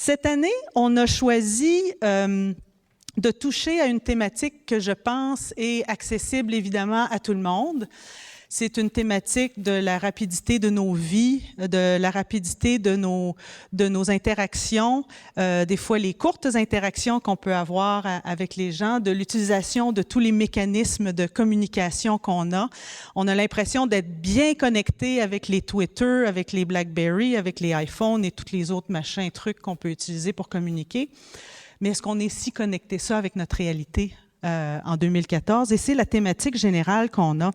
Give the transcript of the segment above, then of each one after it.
Cette année, on a choisi de toucher à une thématique que je pense est accessible évidemment à tout le monde. C'est une thématique de la rapidité de nos vies, de la rapidité de nos interactions, des fois les courtes interactions qu'on peut avoir avec les gens, de l'utilisation de tous les mécanismes de communication qu'on a. On a l'impression d'être bien connecté avec les Twitter, avec les BlackBerry, avec les iPhones et tous les autres machins, trucs qu'on peut utiliser pour communiquer. Mais est-ce qu'on est si connecté ça avec notre réalité en 2014? Et c'est la thématique générale qu'on a.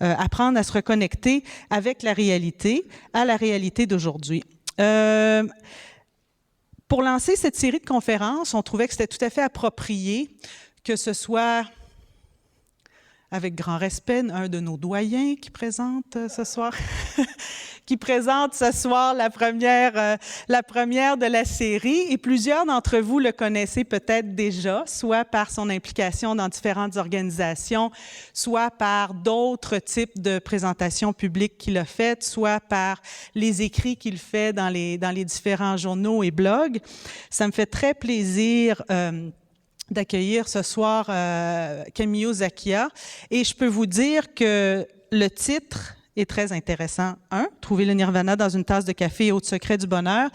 Apprendre à se reconnecter avec la réalité, à la réalité d'aujourd'hui. Pour lancer cette série de conférences, on trouvait que c'était tout à fait approprié que ce soit, avec grand respect, un de nos doyens qui présente ce soir, qui présente ce soir la première de la série. Et plusieurs d'entre vous le connaissez peut-être déjà, soit par son implication dans différentes organisations, soit par d'autres types de présentations publiques qu'il a faites, soit par les écrits qu'il fait dans les différents journaux et blogs. Ça me fait très plaisir d'accueillir ce soir Camillo Zacchia. Et je peux vous dire que le titre est très intéressant. Trouver le nirvana dans une tasse de café, autre secret du bonheur.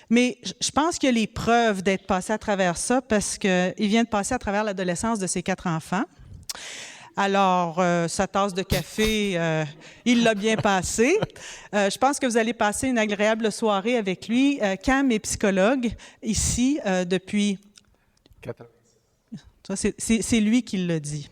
Mais je pense qu'il y a les preuves d'être passé à travers ça parce qu'il vient de passer à travers l'adolescence de ses 4 enfants. Alors, sa tasse de café, il l'a bien passé. Je pense que vous allez passer une agréable soirée avec lui. Cam est psychologue ici depuis... 80. C'est lui qui l'a dit.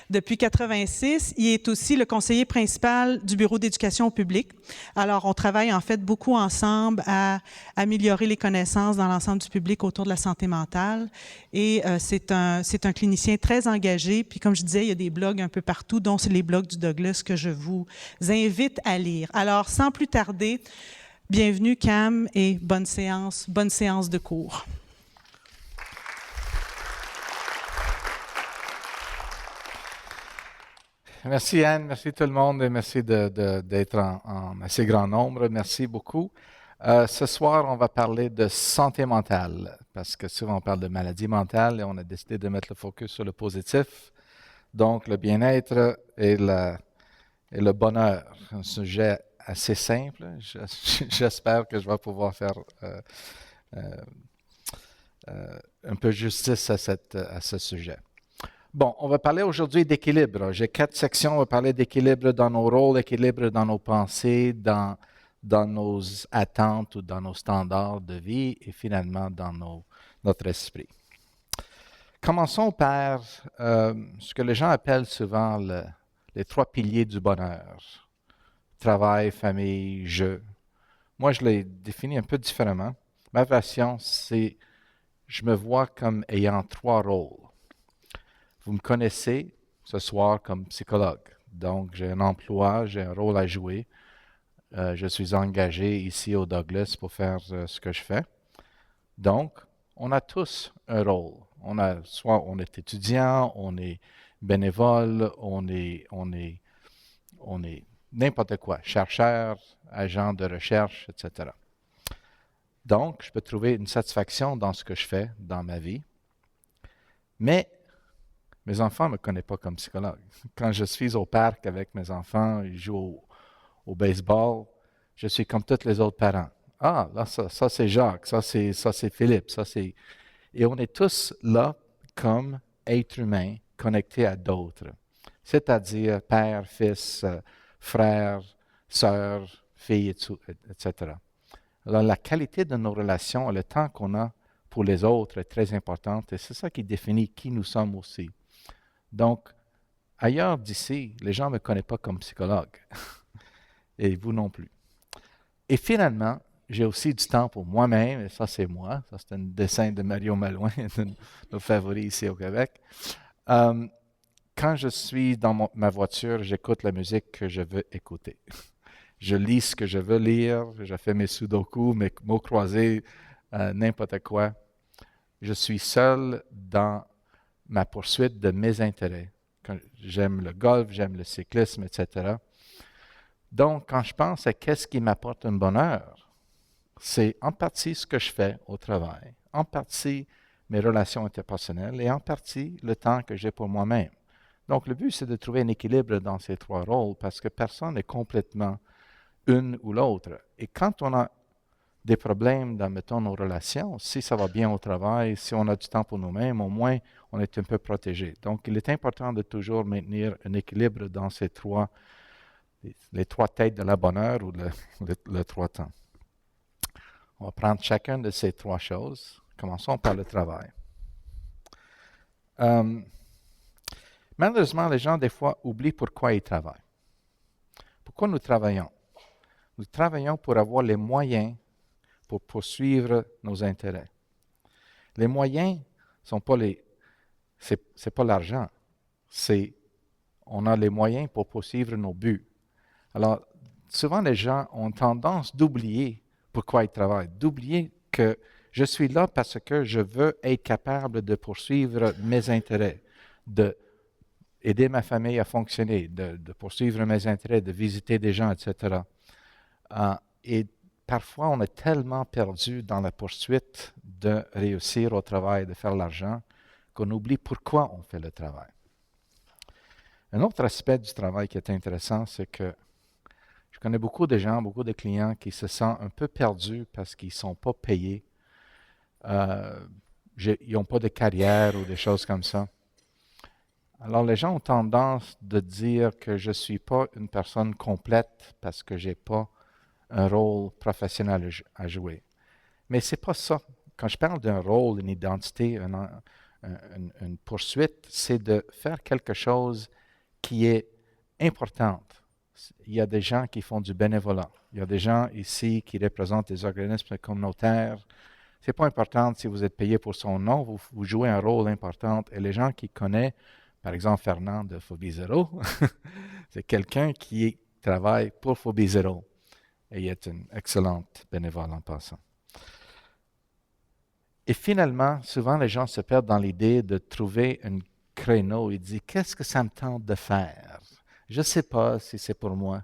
Depuis 86, il est aussi le conseiller principal du Bureau d'éducation au public. Alors, on travaille en fait beaucoup ensemble à améliorer les connaissances dans l'ensemble du public autour de la santé mentale. Et c'est un clinicien très engagé. Puis, comme je disais, il y a des blogs un peu partout, dont c'est les blogs du Douglas que je vous invite à lire. Alors, sans plus tarder, bienvenue Cam et bonne séance de cours. Merci Anne, merci tout le monde et merci d'être en assez grand nombre. Merci beaucoup. Ce soir, on va parler de santé mentale parce que souvent on parle de maladie mentale et on a décidé de mettre le focus sur le positif. Donc, le bien-être et le bonheur. Un sujet assez simple. J'espère que je vais pouvoir faire un peu justice à ce sujet. Bon, on va parler aujourd'hui d'équilibre. J'ai 4 sections. On va parler d'équilibre dans nos rôles, d'équilibre dans nos pensées, dans nos attentes ou dans nos standards de vie et finalement dans notre esprit. Commençons par ce que les gens appellent souvent les 3 piliers du bonheur. Travail, famille, jeu. Moi, je les définis un peu différemment. Ma version, c'est je me vois comme ayant 3 rôles. Vous me connaissez ce soir comme psychologue. Donc, j'ai un emploi, j'ai un rôle à jouer. Je suis engagé ici au Douglas pour faire ce que je fais. Donc, on a tous un rôle. Soit on est étudiant, on est bénévole, on est n'importe quoi, chercheur, agent de recherche, etc. Donc, je peux trouver une satisfaction dans ce que je fais dans ma vie. Mais mes enfants ne me connaissent pas comme psychologue. Quand je suis au parc avec mes enfants, ils jouent au baseball, je suis comme tous les autres parents. Ah, là, ça c'est Jacques, ça c'est Philippe, ça c'est... Et on est tous là comme êtres humains connectés à d'autres, c'est-à-dire père, fils, frère, sœur, fille, etc. Alors, la qualité de nos relations et le temps qu'on a pour les autres est très importante et c'est ça qui définit qui nous sommes aussi. Donc, ailleurs d'ici, les gens ne me connaissent pas comme psychologue. Et vous non plus. Et finalement, j'ai aussi du temps pour moi-même, et ça c'est moi. Ça c'est un dessin de Mario Malouin, de nos favoris ici au Québec. Quand je suis dans ma voiture, j'écoute la musique que je veux écouter. Je lis ce que je veux lire, je fais mes sudoku, mes mots croisés, n'importe quoi. Je suis seul dans ma poursuite de mes intérêts. J'aime le golf, j'aime le cyclisme, etc. Donc, quand je pense à qu'est-ce qui m'apporte un bonheur, c'est en partie ce que je fais au travail, en partie mes relations interpersonnelles et en partie le temps que j'ai pour moi-même. Donc, le but, c'est de trouver un équilibre dans ces trois rôles parce que personne n'est complètement une ou l'autre. Et quand on a des problèmes dans, mettons, nos relations, si ça va bien au travail, si on a du temps pour nous-mêmes, au moins, on est un peu protégé. Donc, il est important de toujours maintenir un équilibre dans ces les trois têtes de la bonne heure ou le trois temps. On va prendre chacune de ces trois choses. Commençons par le travail. Malheureusement, les gens, des fois, oublient pourquoi ils travaillent. Pourquoi nous travaillons? Nous travaillons pour avoir les moyens pour poursuivre nos intérêts. Les moyens sont pas c'est pas l'argent. On a les moyens pour poursuivre nos buts. Alors, souvent, les gens ont tendance d'oublier pourquoi ils travaillent, d'oublier que je suis là parce que je veux être capable de poursuivre mes intérêts, d'aider ma famille à fonctionner, de poursuivre mes intérêts, de visiter des gens, etc. Et parfois, on est tellement perdu dans la poursuite de réussir au travail, de faire l'argent, qu'on oublie pourquoi on fait le travail. Un autre aspect du travail qui est intéressant, c'est que je connais beaucoup de gens, beaucoup de clients qui se sentent un peu perdus parce qu'ils ne sont pas payés. Ils n'ont pas de carrière ou des choses comme ça. Alors, les gens ont tendance de dire que je ne suis pas une personne complète parce que je n'ai pas un rôle professionnel à jouer. Mais ce n'est pas ça. Quand je parle d'un rôle, une identité, une poursuite, c'est de faire quelque chose qui est important. Il y a des gens qui font du bénévolat. Il y a des gens ici qui représentent des organismes communautaires. Ce n'est pas important si vous êtes payé pour son nom, vous jouez un rôle important. Et les gens qui connaissent, par exemple, Fernand de Phobie Zéro, c'est quelqu'un qui travaille pour Phobie Zéro. Et il est une excellente bénévole en passant. Et finalement, souvent les gens se perdent dans l'idée de trouver un créneau et disent « Qu'est-ce que ça me tente de faire? Je ne sais pas si c'est pour moi. »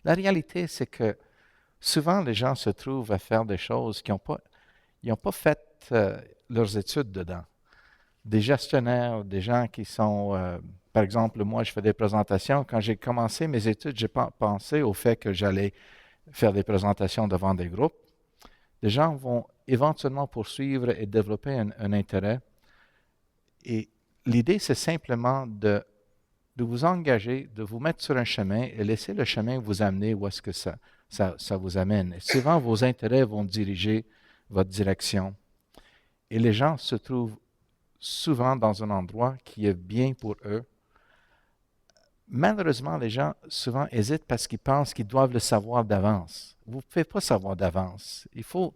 La réalité, c'est que souvent les gens se trouvent à faire des choses qui n'ont pas fait leurs études dedans. Des gestionnaires, des gens qui sont... par exemple, moi, je fais des présentations. Quand j'ai commencé mes études, je n'ai pas pensé au fait que j'allais faire des présentations devant des groupes. Les gens vont éventuellement poursuivre et développer un intérêt. Et l'idée, c'est simplement de vous engager, de vous mettre sur un chemin et laisser le chemin vous amener où est-ce que ça vous amène. Et souvent, vos intérêts vont diriger votre direction. Et les gens se trouvent souvent dans un endroit qui est bien pour eux. Malheureusement, les gens souvent hésitent parce qu'ils pensent qu'ils doivent le savoir d'avance. Vous ne pouvez pas savoir d'avance. Il faut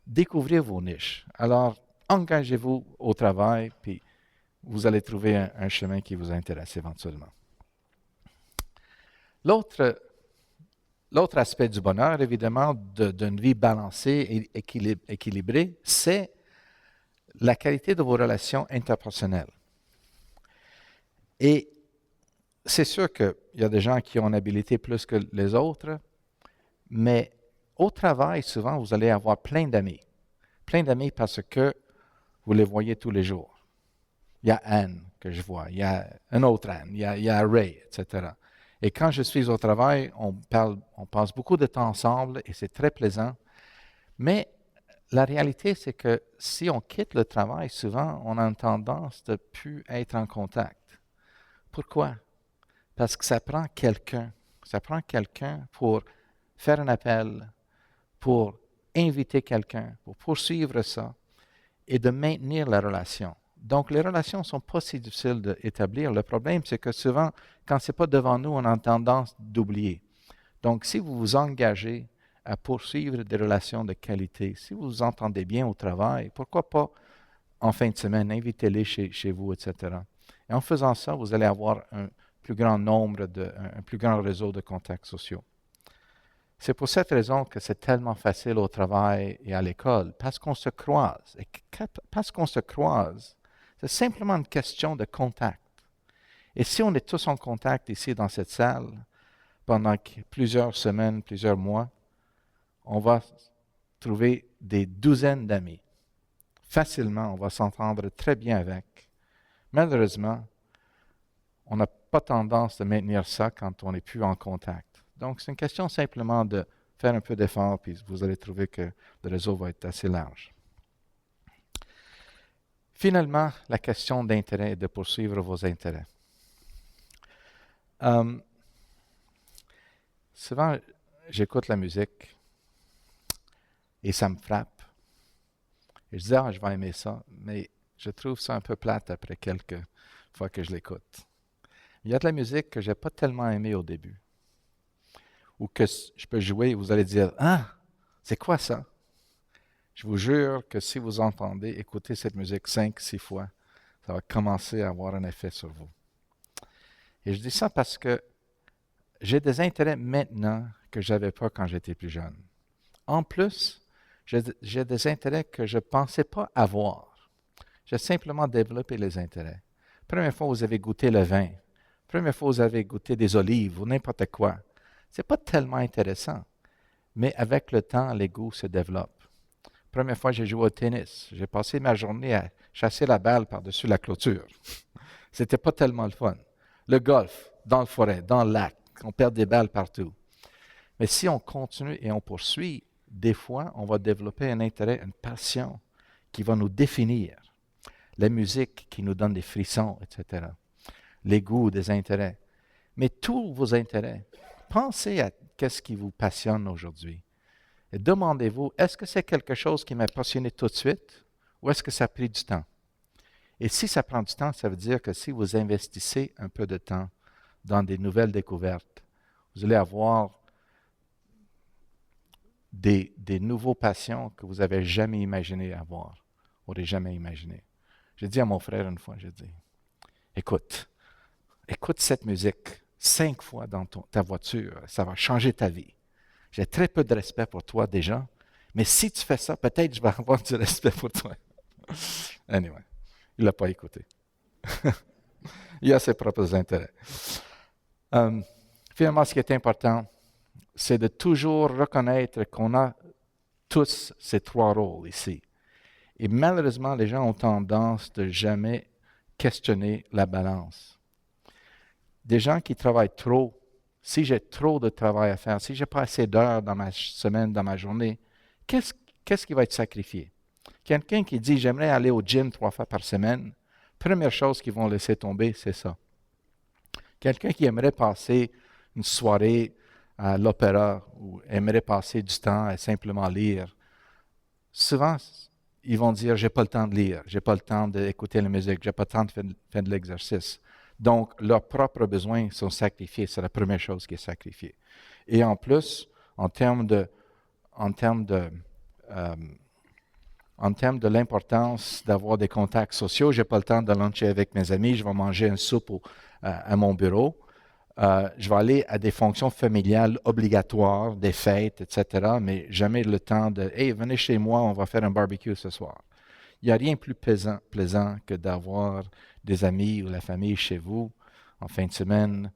découvrir vos niches. Alors, engagez-vous au travail, puis vous allez trouver un chemin qui vous intéresse éventuellement. L'autre aspect du bonheur, évidemment, d'une vie balancée et équilibrée, c'est la qualité de vos relations interpersonnelles. Et c'est sûr qu'il y a des gens qui ont une habilité plus que les autres, mais au travail, souvent, vous allez avoir plein d'amis. Plein d'amis parce que vous les voyez tous les jours. Il y a Anne que je vois, il y a un autre Anne, il y a Ray, etc. Et quand je suis au travail, on passe beaucoup de temps ensemble et c'est très plaisant. Mais la réalité, c'est que si on quitte le travail, souvent, on a une tendance de ne plus être en contact. Pourquoi? Parce que ça prend quelqu'un. Ça prend quelqu'un pour faire un appel, pour inviter quelqu'un, pour poursuivre ça et de maintenir la relation. Donc, les relations ne sont pas si difficiles d'établir. Le problème, c'est que souvent, quand ce n'est pas devant nous, on a tendance d'oublier. Donc, si vous vous engagez à poursuivre des relations de qualité, si vous vous entendez bien au travail, pourquoi pas en fin de semaine, invitez-les chez vous, etc. Et en faisant ça, vous allez avoir un plus grand nombre, un plus grand réseau de contacts sociaux. C'est pour cette raison que c'est tellement facile au travail et à l'école, parce qu'on se croise. Et parce qu'on se croise, c'est simplement une question de contact. Et si on est tous en contact ici dans cette salle, pendant plusieurs semaines, plusieurs mois, on va trouver des douzaines d'amis. Facilement, on va s'entendre très bien avec. Malheureusement, on n'a pas tendance de maintenir ça quand on n'est plus en contact. Donc, c'est une question simplement de faire un peu d'effort, puis vous allez trouver que le réseau va être assez large. Finalement, la question d'intérêt est de poursuivre vos intérêts. Souvent, j'écoute la musique et ça me frappe. Et je dis, je vais aimer ça, mais je trouve ça un peu plate après quelques fois que je l'écoute. Il y a de la musique que je n'ai pas tellement aimée au début, ou que je peux jouer et vous allez dire, c'est quoi ça? Je vous jure que si vous entendez écouter cette musique 5-6 fois, ça va commencer à avoir un effet sur vous. Et je dis ça parce que j'ai des intérêts maintenant que je n'avais pas quand j'étais plus jeune. En plus, j'ai des intérêts que je ne pensais pas avoir. J'ai simplement développé les intérêts. Première fois, vous avez goûté le vin. Première fois, vous avez goûté des olives ou n'importe quoi. Ce n'est pas tellement intéressant. Mais avec le temps, les goûts se développent. Première fois, j'ai joué au tennis. J'ai passé ma journée à chasser la balle par-dessus la clôture. C'était pas tellement le fun. Le golf, dans la forêt, dans le lac, on perd des balles partout. Mais si on continue et on poursuit, des fois, on va développer un intérêt, une passion qui va nous définir. La musique qui nous donne des frissons, etc. Les goûts, des intérêts. Mais tous vos intérêts, pensez à qu'est-ce qui vous passionne aujourd'hui. Et demandez-vous, est-ce que c'est quelque chose qui m'a passionné tout de suite ou est-ce que ça a pris du temps? Et si ça prend du temps, ça veut dire que si vous investissez un peu de temps dans des nouvelles découvertes, vous allez avoir des nouveaux passions que vous n'avez jamais imaginé avoir, ou n'aurez jamais imaginé. J'ai dit à mon frère une fois, j'ai dit, écoute cette musique 5 fois dans ta voiture, ça va changer ta vie. J'ai très peu de respect pour toi déjà, mais si tu fais ça, peut-être je vais avoir du respect pour toi. Anyway, il ne l'a pas écouté. Il a ses propres intérêts. Finalement, ce qui est important, c'est de toujours reconnaître qu'on a tous ces 3 rôles ici. Et malheureusement, les gens ont tendance de jamais questionner la balance. Des gens qui travaillent trop, si j'ai trop de travail à faire, si j'ai pas assez d'heures dans ma semaine, dans ma journée, qu'est-ce qui va être sacrifié? Quelqu'un qui dit « j'aimerais aller au gym 3 fois par semaine », première chose qu'ils vont laisser tomber, c'est ça. Quelqu'un qui aimerait passer une soirée à l'opéra ou aimerait passer du temps à simplement lire, souvent, ils vont dire « j'ai pas le temps de lire, j'ai pas le temps d'écouter la musique, j'ai pas le temps de faire de l'exercice ». Donc, leurs propres besoins sont sacrifiés. C'est la première chose qui est sacrifiée. Et en plus, en termes de l'importance d'avoir des contacts sociaux, je n'ai pas le temps de luncher avec mes amis, je vais manger une soupe à mon bureau. Je vais aller à des fonctions familiales obligatoires, des fêtes, etc., mais jamais le temps de « Hey, venez chez moi, on va faire un barbecue ce soir ». Il n'y a rien de plus plaisant que d'avoir des amis ou la famille chez vous en fin de semaine,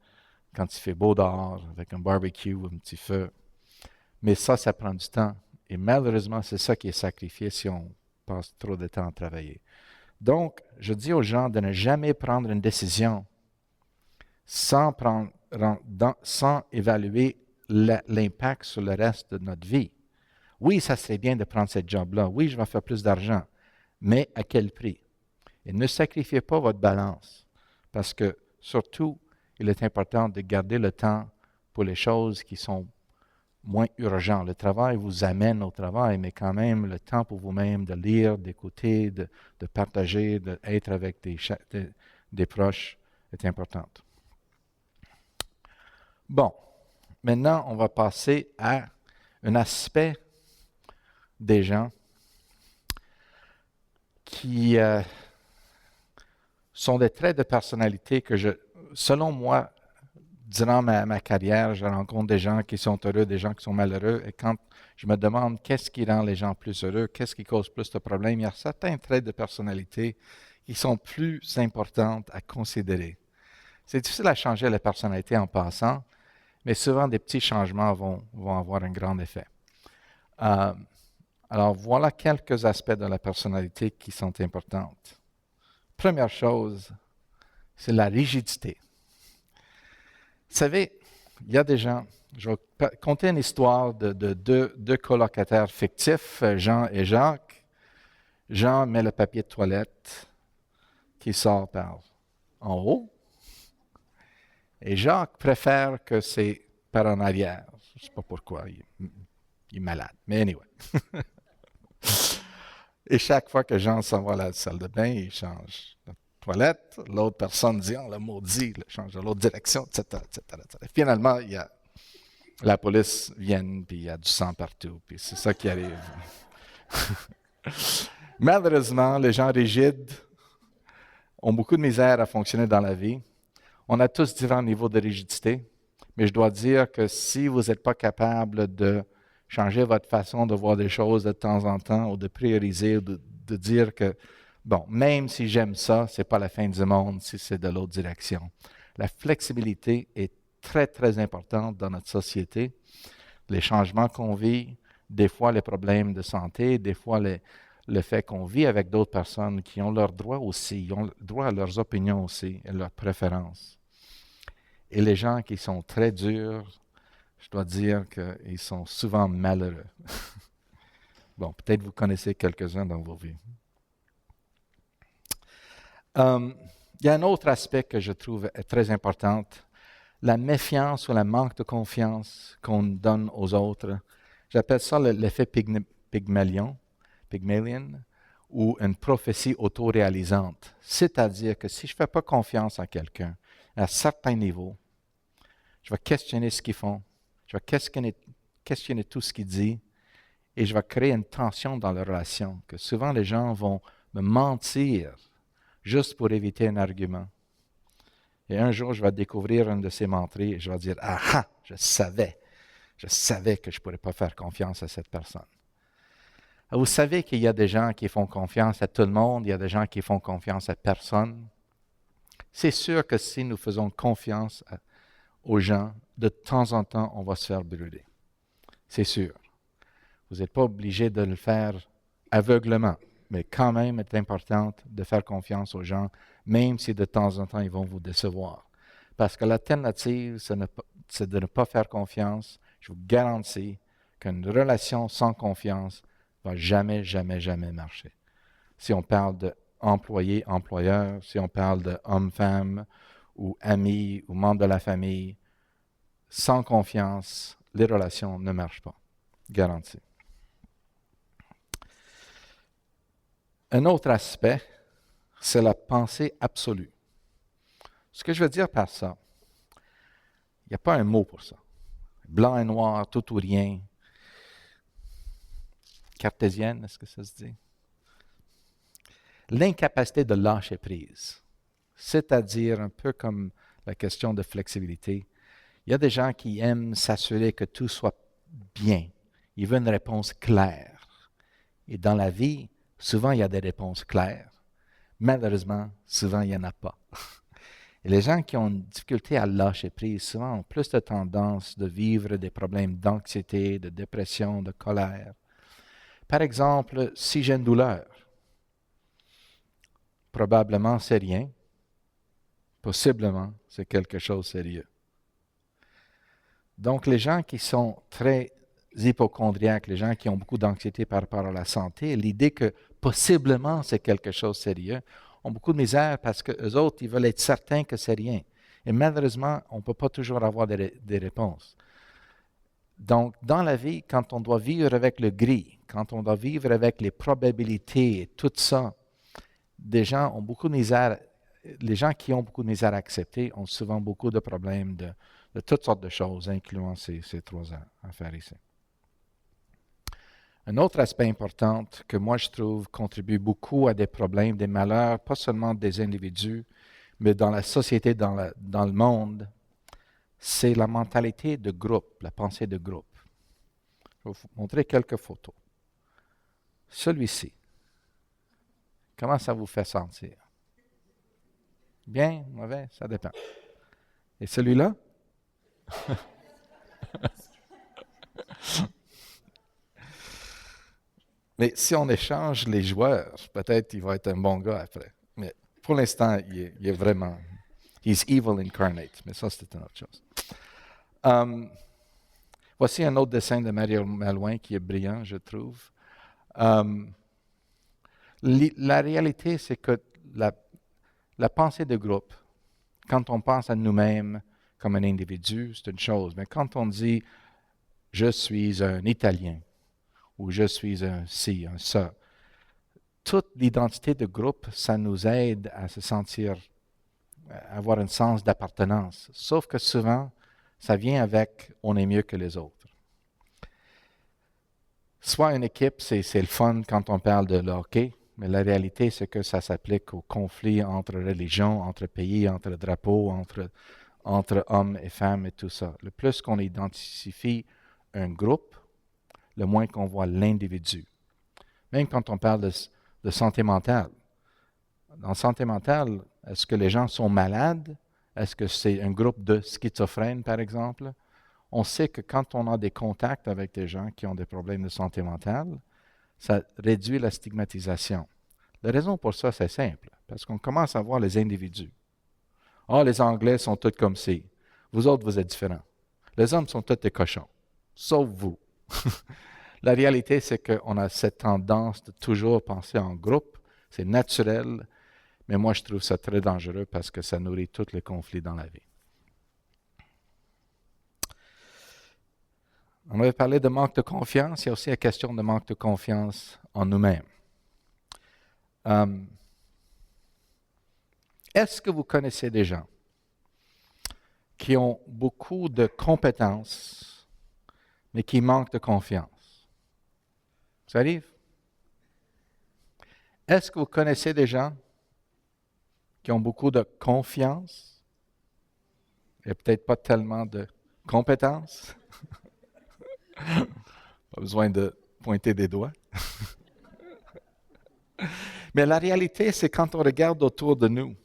quand il fait beau dehors, avec un barbecue ou un petit feu. Mais ça prend du temps. Et malheureusement, c'est ça qui est sacrifié si on passe trop de temps à travailler. Donc, je dis aux gens de ne jamais prendre une décision sans évaluer l'impact sur le reste de notre vie. Oui, ça serait bien de prendre ce job-là. Oui, je vais faire plus d'argent. Mais à quel prix? Et ne sacrifiez pas votre balance, parce que surtout, il est important de garder le temps pour les choses qui sont moins urgentes. Le travail vous amène au travail, mais quand même le temps pour vous-même de lire, d'écouter, de partager, d'être avec des proches est important. Bon, maintenant on va passer à un aspect des gens qui sont des traits de personnalité que selon moi, durant ma carrière, je rencontre des gens qui sont heureux, des gens qui sont malheureux, et quand je me demande qu'est-ce qui rend les gens plus heureux, qu'est-ce qui cause plus de problèmes, il y a certains traits de personnalité qui sont plus importants à considérer. C'est difficile à changer la personnalité en passant, mais souvent des petits changements vont avoir un grand effet. Alors, voilà quelques aspects de la personnalité qui sont importants. Première chose, c'est la rigidité. Vous savez, il y a des gens, je vais conter une histoire de deux colocataires fictifs, Jean et Jacques. Jean met le papier de toilette qui sort par en haut, et Jacques préfère que c'est par en arrière. Je ne sais pas pourquoi, il est malade, mais anyway. Et chaque fois que Jean s'en va à la salle de bain, il change de toilette. L'autre personne dit, le maudit, il change de l'autre direction, etc., etc., etc. Finalement, la police vient, puis il y a du sang partout, puis c'est ça qui arrive. Malheureusement, les gens rigides ont beaucoup de misère à fonctionner dans la vie. On a tous différents niveaux de rigidité, mais je dois dire que si vous n'êtes pas capable de changer votre façon de voir des choses de temps en temps, ou de prioriser, ou de dire que, bon, même si j'aime ça, ce n'est pas la fin du monde si c'est de l'autre direction. La flexibilité est très, très importante dans notre société. Les changements qu'on vit, des fois les problèmes de santé, des fois le fait qu'on vit avec d'autres personnes qui ont leurs droits aussi, ils ont droit à leurs opinions aussi, et leurs préférences. Et les gens qui sont très durs, je dois dire qu'ils sont souvent malheureux. Bon, peut-être vous connaissez quelques-uns dans vos vies. Il y a un autre aspect que je trouve très important, la méfiance ou le manque de confiance qu'on donne aux autres. J'appelle ça l'effet Pygmalion, ou une prophétie autoréalisante. C'est-à-dire que si je ne fais pas confiance à quelqu'un, à certains niveaux, je vais questionner ce qu'ils font, je vais questionner tout ce qu'ils disent, et je vais créer une tension dans la relation, que souvent les gens vont me mentir juste pour éviter un argument. Et un jour, je vais découvrir une de ces menteries et je vais dire, ah ah, je savais que je ne pourrais pas faire confiance à cette personne. Vous savez qu'il y a des gens qui font confiance à tout le monde, il y a des gens qui font confiance à personne. C'est sûr que si nous faisons confiance aux gens, de temps en temps, on va se faire brûler. C'est sûr. Vous n'êtes pas obligé de le faire aveuglement, mais quand même, il est important de faire confiance aux gens, même si de temps en temps, ils vont vous décevoir. Parce que l'alternative, c'est de ne pas faire confiance. Je vous garantis qu'une relation sans confiance ne va jamais, jamais, jamais marcher. Si on parle d'employé-employeur, si on parle de homme-femme, ou amis, ou membres de la famille, sans confiance, les relations ne marchent pas. Garanti. Un autre aspect, c'est la pensée absolue. Ce que je veux dire par ça, il n'y a pas un mot pour ça. Blanc et noir, tout ou rien. Cartésienne, est-ce que ça se dit? L'incapacité de lâcher prise, c'est-à-dire un peu comme la question de flexibilité. Il y a des gens qui aiment s'assurer que tout soit bien. Ils veulent une réponse claire. Et dans la vie, souvent, il y a des réponses claires. Malheureusement, souvent, il n'y en a pas. Et les gens qui ont une difficulté à lâcher prise, souvent, ont plus de tendance de vivre des problèmes d'anxiété, de dépression, de colère. Par exemple, si j'ai une douleur, probablement, c'est rien. Possiblement, c'est quelque chose de sérieux. Donc, les gens qui sont très hypochondriaques, les gens qui ont beaucoup d'anxiété par rapport à la santé, l'idée que possiblement c'est quelque chose de sérieux, ont beaucoup de misère parce qu'eux autres, ils veulent être certains que c'est rien. Et malheureusement, on ne peut pas toujours avoir des réponses. Donc, dans la vie, quand on doit vivre avec le gris, quand on doit vivre avec les probabilités et tout ça, les gens qui ont beaucoup de misère à accepter ont souvent beaucoup de problèmes de toutes sortes de choses, incluant ces trois affaires ici. Un autre aspect important que moi je trouve contribue beaucoup à des problèmes, des malheurs, pas seulement des individus, mais dans la société, dans le monde, c'est la mentalité de groupe, la pensée de groupe. Je vais vous montrer quelques photos. Celui-ci, comment ça vous fait sentir? Bien, mauvais, ça dépend. Et celui-là? Mais si on échange les joueurs, peut-être il va être un bon gars après. Mais pour l'instant, il est vraiment... He's evil incarnate. Mais ça, c'est une autre chose. Voici un autre dessin de Mario Malouin qui est brillant, je trouve. La réalité, c'est que la pensée de groupe, quand on pense à nous-mêmes comme un individu, c'est une chose. Mais quand on dit « je suis un Italien » ou « je suis un ci, un ça », toute l'identité de groupe, ça nous aide à se sentir, à avoir un sens d'appartenance. Sauf que souvent, ça vient avec « on est mieux que les autres ». Soit une équipe, c'est le fun quand on parle de hockey, mais la réalité, c'est que ça s'applique aux conflits entre religions, entre pays, entre drapeaux, entre hommes et femmes et tout ça. Le plus qu'on identifie un groupe, le moins qu'on voit l'individu. Même quand on parle de santé mentale. Dans santé mentale, est-ce que les gens sont malades? Est-ce que c'est un groupe de schizophrènes, par exemple? On sait que quand on a des contacts avec des gens qui ont des problèmes de santé mentale, ça réduit la stigmatisation. La raison pour ça, c'est simple, parce qu'on commence à voir les individus. Ah, les Anglais sont tous comme ci. Vous autres, vous êtes différents. Les hommes sont tous des cochons, sauf vous. La réalité, c'est qu'on a cette tendance de toujours penser en groupe. C'est naturel, mais moi, je trouve ça très dangereux parce que ça nourrit tous les conflits dans la vie. On avait parlé de manque de confiance. Il y a aussi la question de manque de confiance en nous-mêmes. Est-ce que vous connaissez des gens qui ont beaucoup de compétences, mais qui manquent de confiance? Ça arrive? Est-ce que vous connaissez des gens qui ont beaucoup de confiance et peut-être pas tellement de compétences? Pas besoin de pointer des doigts. Mais la réalité, c'est quand on regarde autour de nous,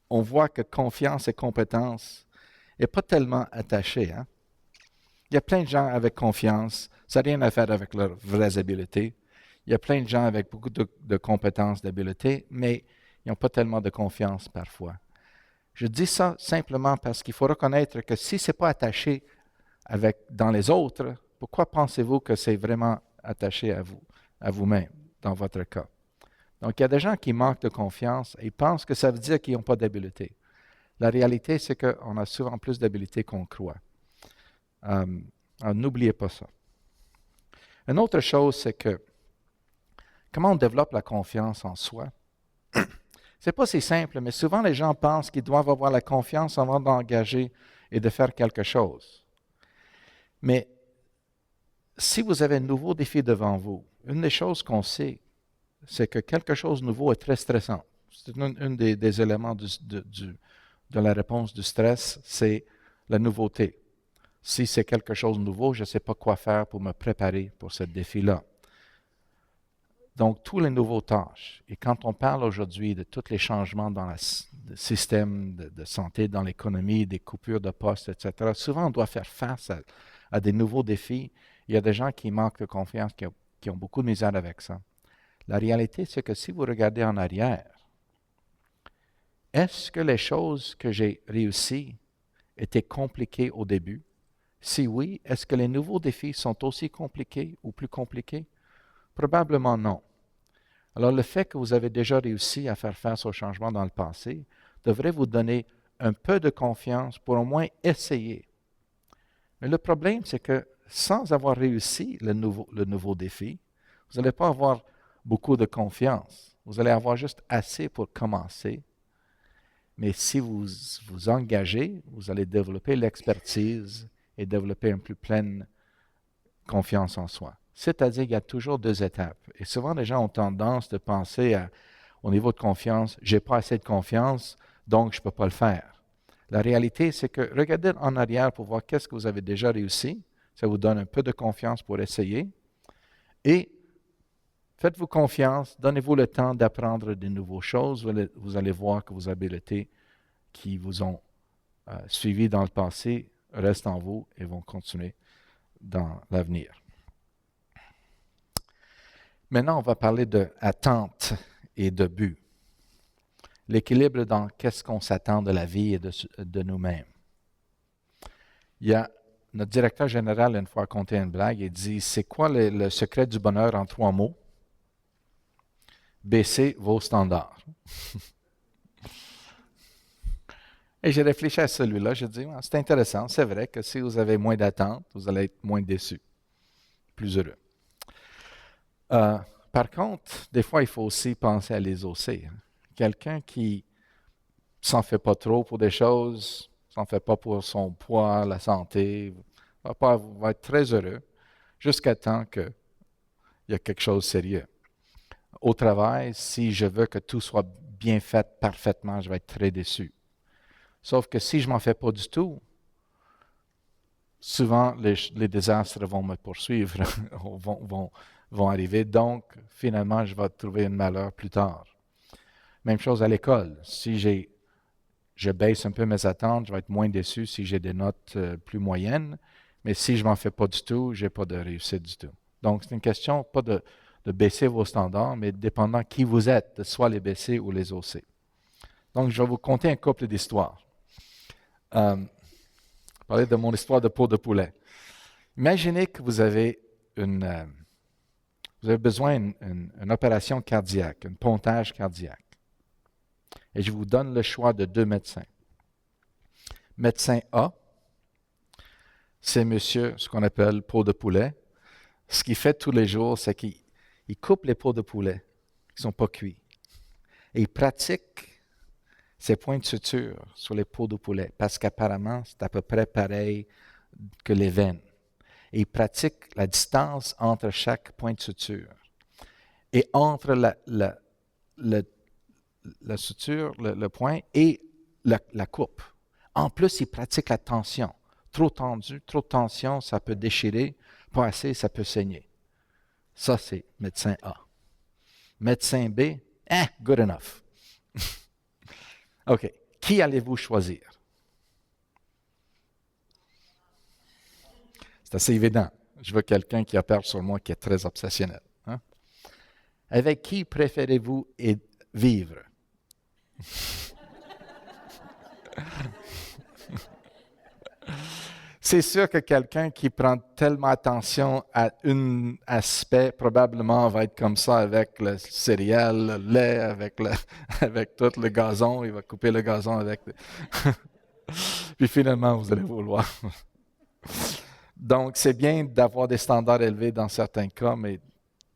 on voit que confiance et compétence n'est pas tellement attachées. Hein? Il y a plein de gens avec confiance, ça n'a rien à faire avec leurs vraies habiletés. Il y a plein de gens avec beaucoup de compétences, d'habiletés, mais ils n'ont pas tellement de confiance parfois. Je dis ça simplement parce qu'il faut reconnaître que si ce n'est pas attaché dans les autres, pourquoi pensez-vous que c'est vraiment attaché à vous-même, dans votre cas? Donc, il y a des gens qui manquent de confiance et pensent que ça veut dire qu'ils n'ont pas d'habileté. La réalité, c'est qu'on a souvent plus d'habileté qu'on croit. N'oubliez pas ça. Une autre chose, c'est que comment on développe la confiance en soi? C'est pas si simple, mais souvent les gens pensent qu'ils doivent avoir la confiance avant d'engager et de faire quelque chose. Mais si vous avez un nouveau défi devant vous, une des choses qu'on sait, c'est que quelque chose de nouveau est très stressant. C'est un des éléments de la réponse du stress, c'est la nouveauté. Si c'est quelque chose de nouveau, je ne sais pas quoi faire pour me préparer pour ce défi-là. Donc, tous les nouveaux tâches. Et quand on parle aujourd'hui de tous les changements dans le système de santé, dans l'économie, des coupures de postes, etc., souvent on doit faire face à des nouveaux défis. Il y a des gens qui manquent de confiance, qui ont beaucoup de misère avec ça. La réalité, c'est que si vous regardez en arrière, est-ce que les choses que j'ai réussies étaient compliquées au début? Si oui, est-ce que les nouveaux défis sont aussi compliqués ou plus compliqués? Probablement non. Alors, le fait que vous avez déjà réussi à faire face au changement dans le passé devrait vous donner un peu de confiance pour au moins essayer. Mais le problème, c'est que sans avoir réussi le nouveau défi, vous n'allez pas avoir beaucoup de confiance. Vous allez avoir juste assez pour commencer. Mais si vous vous engagez, vous allez développer l'expertise et développer une plus pleine confiance en soi. C'est-à-dire qu'il y a toujours deux étapes. Et souvent, les gens ont tendance de penser au niveau de confiance, je n'ai pas assez de confiance, donc je ne peux pas le faire. La réalité, c'est que regardez en arrière pour voir qu'est-ce que vous avez déjà réussi. Ça vous donne un peu de confiance pour essayer. Et faites-vous confiance, donnez-vous le temps d'apprendre de nouvelles choses. Vous allez voir que vos habiletés qui vous ont suivi dans le passé restent en vous et vont continuer dans l'avenir. Maintenant, on va parler d'attente et de but. L'équilibre dans qu'est-ce qu'on s'attend de la vie et de nous-mêmes. Il y a notre directeur général, une fois, conté une blague et dit, c'est quoi le secret du bonheur en 3 mots? Baissez vos standards. Et j'ai réfléchi à celui-là, j'ai dit, c'est intéressant, c'est vrai que si vous avez moins d'attentes, vous allez être moins déçus, plus heureux. Par contre, des fois, il faut aussi penser à les hausser. Quelqu'un qui s'en fait pas trop pour des choses, s'en fait pas pour son poids, la santé, va être très heureux jusqu'à temps qu'il y a quelque chose de sérieux. Au travail, si je veux que tout soit bien fait parfaitement, je vais être très déçu. Sauf que si je m'en fais pas du tout, souvent les désastres vont me poursuivre, vont arriver. Donc, finalement, je vais trouver un malheur plus tard. Même chose à l'école. Si je baisse un peu mes attentes, je vais être moins déçu si j'ai des notes plus moyennes. Mais si je ne m'en fais pas du tout, je n'ai pas de réussite du tout. Donc, c'est une question pas de baisser vos standards, mais dépendant qui vous êtes, de soit les baisser ou les hausser. Donc, je vais vous conter un couple d'histoires. Parler de mon histoire de peau de poulet. Imaginez que vous avez besoin d'une opération cardiaque, un pontage cardiaque. Et je vous donne le choix de 2 médecins. Médecin A, c'est monsieur, ce qu'on appelle peau de poulet. Ce qu'il fait tous les jours, c'est qu'il coupe les peaux de poulet qui ne sont pas cuits. Et il pratique ces points de suture sur les peaux de poulet, parce qu'apparemment, c'est à peu près pareil que les veines. Et il pratique la distance entre chaque point de suture. Et entre la suture, le point, et la coupe. En plus, il pratique la tension. Trop tendu, trop de tension, ça peut déchirer. Pas assez, ça peut saigner. Ça, c'est médecin A. Médecin B, good enough. OK. Qui allez-vous choisir? C'est assez évident. Je veux quelqu'un qui opère sur moi qui est très obsessionnel. Hein? Avec qui préférez-vous vivre? C'est sûr que quelqu'un qui prend tellement attention à un aspect, probablement va être comme ça avec le céréal, le lait, avec tout le gazon. Il va couper le gazon avec... Puis finalement, vous allez vouloir. Donc, c'est bien d'avoir des standards élevés dans certains cas, mais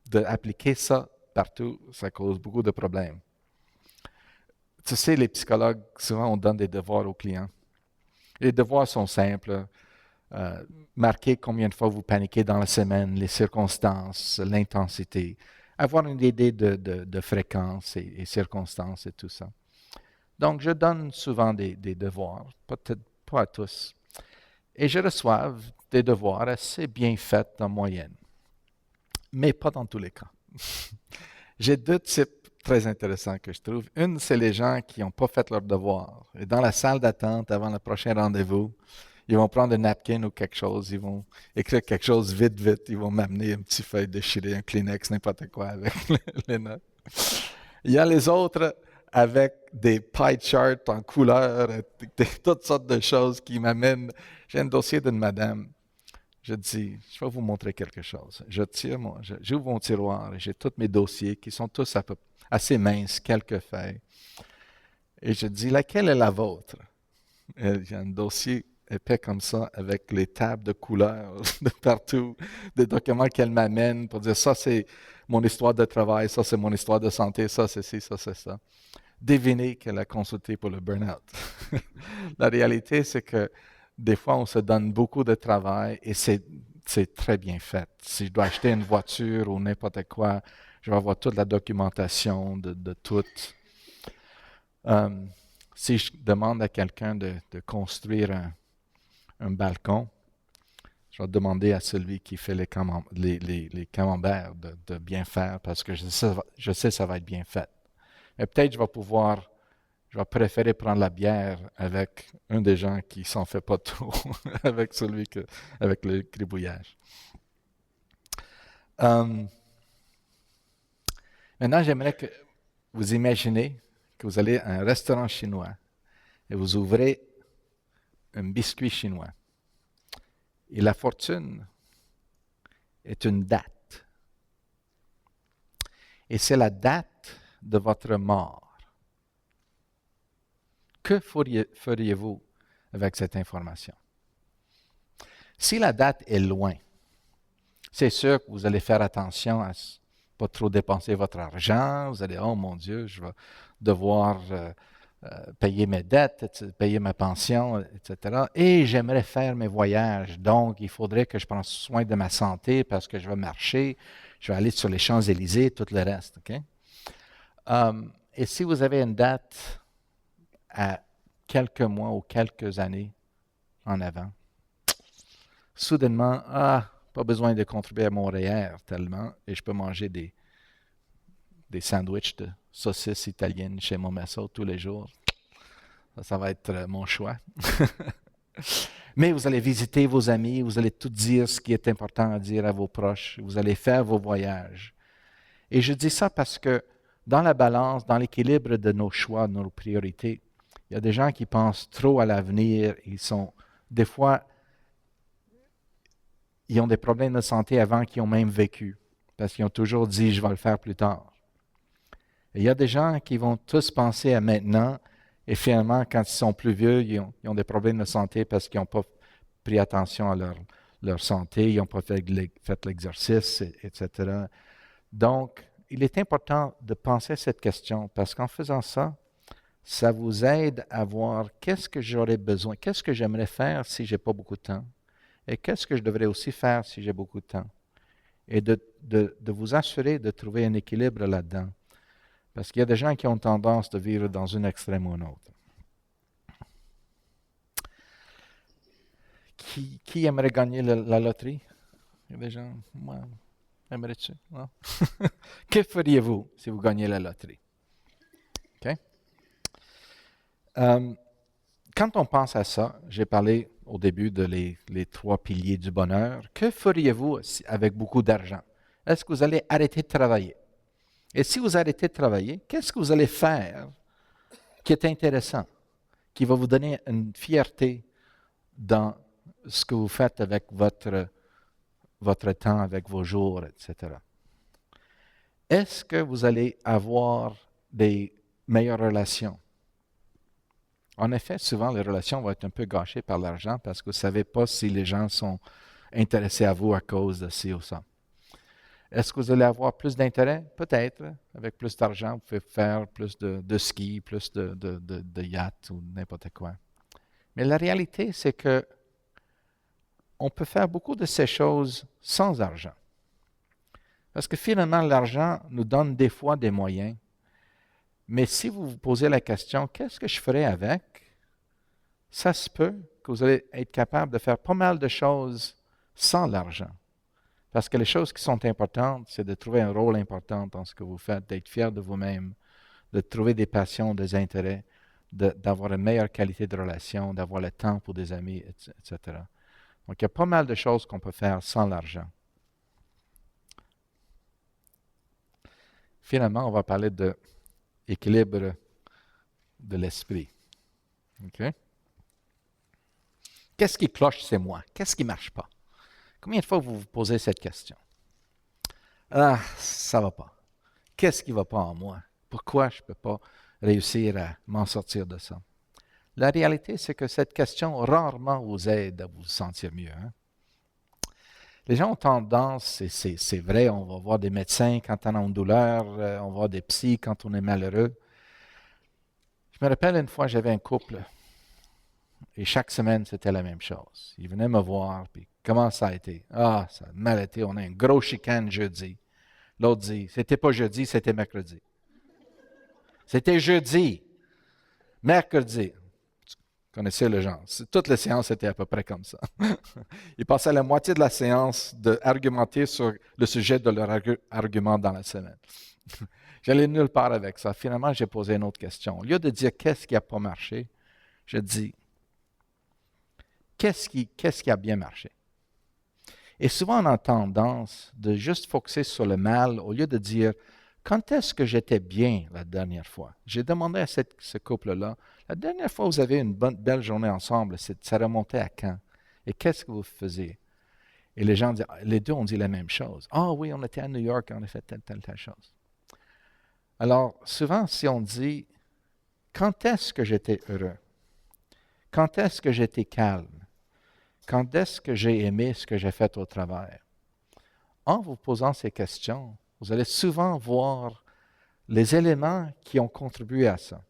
d'appliquer ça partout, ça cause beaucoup de problèmes. Tu sais, les psychologues, souvent, on donne des devoirs aux clients. Les devoirs sont simples. Marquer combien de fois vous paniquez dans la semaine, les circonstances, l'intensité, avoir une idée de fréquence et circonstances et tout ça. Donc, je donne souvent des devoirs, peut-être pas à tous. Et je reçois des devoirs assez bien faits en moyenne, mais pas dans tous les cas. J'ai 2 types très intéressants que je trouve. Une, c'est les gens qui n'ont pas fait leurs devoirs. Et dans la salle d'attente avant le prochain rendez-vous, ils vont prendre un napkin ou quelque chose, ils vont écrire quelque chose vite, ils vont m'amener une petite feuille déchirée, un Kleenex, n'importe quoi avec les notes. Il y a les autres avec des pie charts en couleur, toutes sortes de choses qui m'amènent. J'ai un dossier d'une madame. Je dis, je vais vous montrer quelque chose. J'ouvre mon tiroir et j'ai tous mes dossiers qui sont tous assez minces, quelques feuilles. Et je dis, laquelle est la vôtre? Il y a un dossier épais comme ça, avec les tables de couleurs de partout, des documents qu'elle m'amène pour dire ça c'est mon histoire de travail, ça c'est mon histoire de santé, ça c'est ci, ça c'est ça. Devinez qu'elle a consulté pour le burn-out. La réalité, c'est que des fois, on se donne beaucoup de travail et c'est très bien fait. Si je dois acheter une voiture ou n'importe quoi, je vais avoir toute la documentation de tout. Si je demande à quelqu'un de construire un balcon, je vais demander à celui qui fait les camemberts de bien faire parce que je sais que ça va être bien fait. Mais peut-être je vais préférer prendre la bière avec un des gens qui s'en fait pas trop, avec avec le gribouillage. Maintenant, j'aimerais que vous imaginez que vous allez à un restaurant chinois et vous ouvrez un biscuit chinois. Et la fortune est une date. Et c'est la date de votre mort. Que feriez-vous avec cette information? Si la date est loin, c'est sûr que vous allez faire attention à ne pas trop dépenser votre argent. Vous allez, oh mon Dieu, je vais devoir payer mes dettes, payer ma pension, etc. Et j'aimerais faire mes voyages. Donc, il faudrait que je prenne soin de ma santé parce que je vais marcher, je vais aller sur les Champs-Élysées, tout le reste. Okay? Et si vous avez une date à quelques mois ou quelques années en avant, soudainement, pas besoin de contribuer à mon REER tellement, et je peux manger des sandwichs de saucisses italiennes chez Momesso tous les jours. Ça va être mon choix. Mais vous allez visiter vos amis, vous allez tout dire ce qui est important à dire à vos proches, vous allez faire vos voyages. Et je dis ça parce que dans la balance, dans l'équilibre de nos choix, de nos priorités, il y a des gens qui pensent trop à l'avenir, des fois, ils ont des problèmes de santé avant qu'ils ont même vécu, parce qu'ils ont toujours dit « je vais le faire plus tard ». Et il y a des gens qui vont tous penser à maintenant, et finalement, quand ils sont plus vieux, ils ont des problèmes de santé parce qu'ils n'ont pas pris attention à leur santé, ils n'ont pas fait l'exercice, etc. Donc, il est important de penser à cette question, parce qu'en faisant ça, ça vous aide à voir qu'est-ce que j'aurais besoin, qu'est-ce que j'aimerais faire si je n'ai pas beaucoup de temps, et qu'est-ce que je devrais aussi faire si j'ai beaucoup de temps. Et de vous assurer de trouver un équilibre là-dedans. Parce qu'il y a des gens qui ont tendance de vivre dans un extrême ou un autre. Qui aimerait gagner la loterie? Il y a des gens, moi, aimerais-tu? Non? Que feriez-vous si vous gagnez la loterie? Okay? Quand on pense à ça, j'ai parlé au début de les 3 piliers du bonheur. Que feriez-vous avec beaucoup d'argent? Est-ce que vous allez arrêter de travailler? Et si vous arrêtez de travailler, qu'est-ce que vous allez faire qui est intéressant, qui va vous donner une fierté dans ce que vous faites avec votre temps, avec vos jours, etc. Est-ce que vous allez avoir des meilleures relations? En effet, souvent, les relations vont être un peu gâchées par l'argent parce que vous ne savez pas si les gens sont intéressés à vous à cause de ci ou ça. Est-ce que vous allez avoir plus d'intérêt? Peut-être. Avec plus d'argent, vous pouvez faire plus de ski, plus de yachts ou n'importe quoi. Mais la réalité, c'est que on peut faire beaucoup de ces choses sans argent. Parce que finalement, l'argent nous donne des fois des moyens. Mais si vous vous posez la question, qu'est-ce que je ferais avec? Ça se peut que vous allez être capable de faire pas mal de choses sans l'argent. Parce que les choses qui sont importantes, c'est de trouver un rôle important dans ce que vous faites, d'être fier de vous-même, de trouver des passions, des intérêts, d'avoir une meilleure qualité de relation, d'avoir le temps pour des amis, etc. Donc, il y a pas mal de choses qu'on peut faire sans l'argent. Finalement, on va parler de l'équilibre de l'esprit. Okay? Qu'est-ce qui cloche, c'est moi? Qu'est-ce qui ne marche pas? Combien de fois vous vous posez cette question? Ça ne va pas. Qu'est-ce qui ne va pas en moi? Pourquoi je ne peux pas réussir à m'en sortir de ça? La réalité, c'est que cette question rarement vous aide à vous sentir mieux. Hein? Les gens ont tendance, et c'est vrai, on va voir des médecins quand on a une douleur, on va voir des psys quand on est malheureux. Je me rappelle une fois, j'avais un couple, et chaque semaine, c'était la même chose. Ils venaient me voir, puis comment ça a été? Ça a mal été, on a un gros chicane jeudi. L'autre dit, c'était pas jeudi, c'était mercredi. C'était jeudi, mercredi. Vous connaissez le genre. Toute la séance était à peu près comme ça. Ils passaient la moitié de la séance d'argumenter sur le sujet de leur argument dans la semaine. J'allais nulle part avec ça. Finalement, j'ai posé une autre question. Au lieu de dire qu'est-ce qui n'a pas marché, je dis qu'est-ce qui a bien marché. Et souvent, on a tendance de juste focuser sur le mal au lieu de dire Quand est-ce que j'étais bien la dernière fois? J'ai demandé à ce couple-là, la dernière fois vous avez une belle journée ensemble, ça remontait à quand? Et qu'est-ce que vous faisiez? Et les deux ont dit la même chose. Ah oui, on était à New York, on a fait telle chose. Alors, souvent, si on dit, quand est-ce que j'étais heureux? Quand est-ce que j'étais calme? Quand est-ce que j'ai aimé ce que j'ai fait au travail? En vous posant ces questions, vous allez souvent voir les éléments qui ont contribué à ça.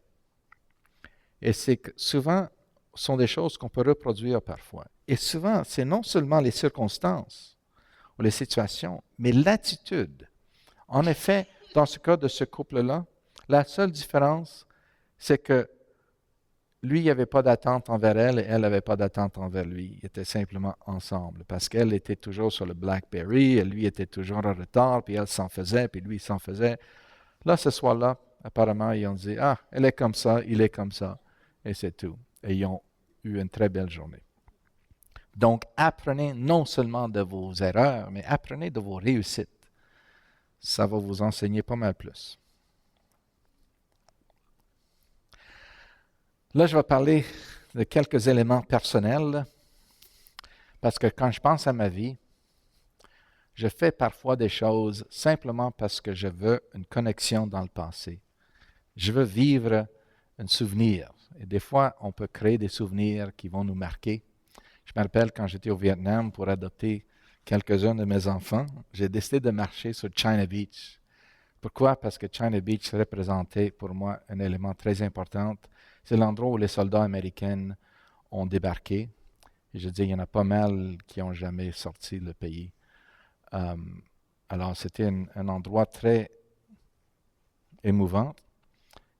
Et c'est que souvent, ce sont des choses qu'on peut reproduire parfois. Et souvent, c'est non seulement les circonstances ou les situations, mais l'attitude. En effet, dans ce cas de ce couple-là, la seule différence, c'est que lui, il n'y avait pas d'attente envers elle et elle n'avait pas d'attente envers lui. Ils étaient simplement ensemble parce qu'elle était toujours sur le BlackBerry et lui était toujours en retard, puis elle s'en faisait, puis lui s'en faisait. Là, ce soir-là, apparemment, ils ont dit « Ah, elle est comme ça, il est comme ça. » Et c'est tout. Et ils ont eu une très belle journée. Donc, apprenez non seulement de vos erreurs, mais apprenez de vos réussites. Ça va vous enseigner pas mal plus. Là, je vais parler de quelques éléments personnels, parce que quand je pense à ma vie, je fais parfois des choses simplement parce que je veux une connexion dans le passé. Je veux vivre un souvenir. Et des fois, on peut créer des souvenirs qui vont nous marquer. Je me rappelle quand j'étais au Vietnam pour adopter quelques-uns de mes enfants, j'ai décidé de marcher sur China Beach. Pourquoi? Parce que China Beach représentait pour moi un élément très important. C'est l'endroit où les soldats américains ont débarqué. Et je dis, il y en a pas mal qui n'ont jamais sorti le pays. Alors, c'était un endroit très émouvant.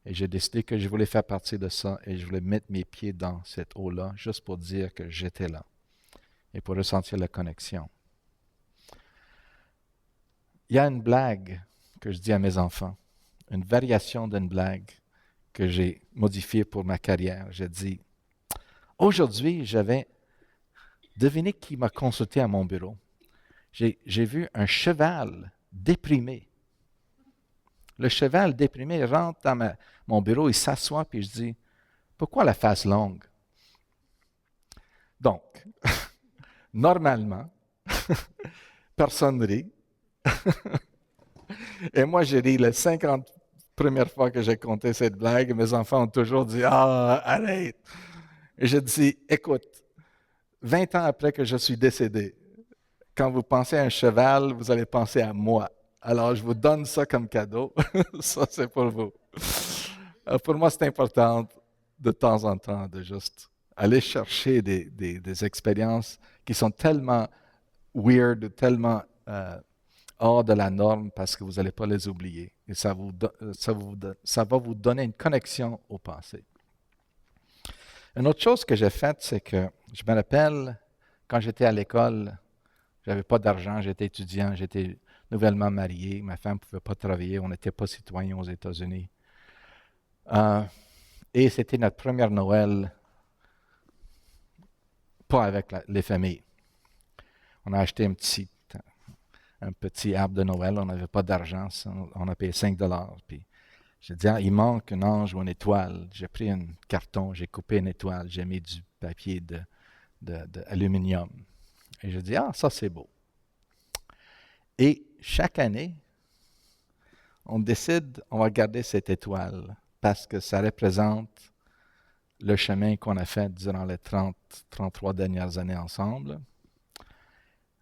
Et j'ai décidé que je voulais faire partie de ça et je voulais mettre mes pieds dans cette eau-là, juste pour dire que j'étais là et pour ressentir la connexion. Il y a une blague que je dis à mes enfants, une variation d'une blague que j'ai modifiée pour ma carrière. Je dis, aujourd'hui, devinez qui m'a consulté à mon bureau. J'ai vu un cheval déprimé. Le cheval déprimé rentre dans mon bureau, il s'assoit, puis je dis, pourquoi la face longue? Donc, normalement, personne rit. Et moi, j'ai ri les 50 premières fois que j'ai compté cette blague. Mes enfants ont toujours dit, ah, arrête. Et je dis, écoute, 20 ans après que je suis décédé, quand vous pensez à un cheval, vous allez penser à moi. Alors, je vous donne ça comme cadeau. Ça, c'est pour vous. Pour moi, c'est important de temps en temps de juste aller chercher des expériences qui sont tellement weird, tellement hors de la norme parce que vous n'allez pas les oublier. Et ça va vous donner une connexion au passé. Une autre chose que j'ai faite, c'est que je me rappelle, quand j'étais à l'école, j'avais pas d'argent, j'étais étudiant, j'étais nouvellement marié, ma femme ne pouvait pas travailler, on n'était pas citoyens aux États-Unis. Et c'était notre première Noël, pas avec les familles. On a acheté un petit arbre de Noël, on n'avait pas d'argent, on a payé 5 $. Puis j'ai dit, il manque un ange ou une étoile. J'ai pris un carton, j'ai coupé une étoile, j'ai mis du papier d'aluminium. Et je dis, ça c'est beau. Et chaque année, on décide, on va garder cette étoile parce que ça représente le chemin qu'on a fait durant les 33 dernières années ensemble.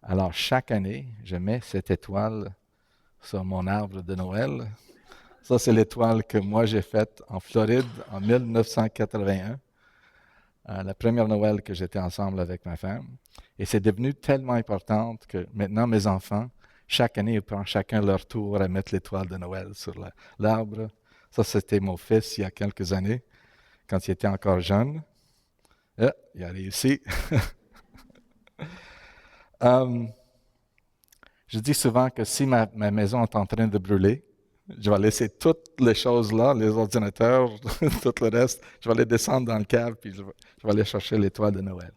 Alors, chaque année, je mets cette étoile sur mon arbre de Noël. Ça, c'est l'étoile que moi j'ai faite en Floride en 1981. La première Noël que j'étais ensemble avec ma femme. Et c'est devenu tellement important que maintenant, mes enfants, chaque année, ils prennent chacun leur tour à mettre l'étoile de Noël sur l'arbre. Ça, c'était mon fils il y a quelques années, quand il était encore jeune. Il a réussi. Je dis souvent que si ma maison est en train de brûler, je vais laisser toutes les choses là, les ordinateurs, tout le reste, je vais les descendre dans le cave puis je vais aller chercher l'étoile de Noël.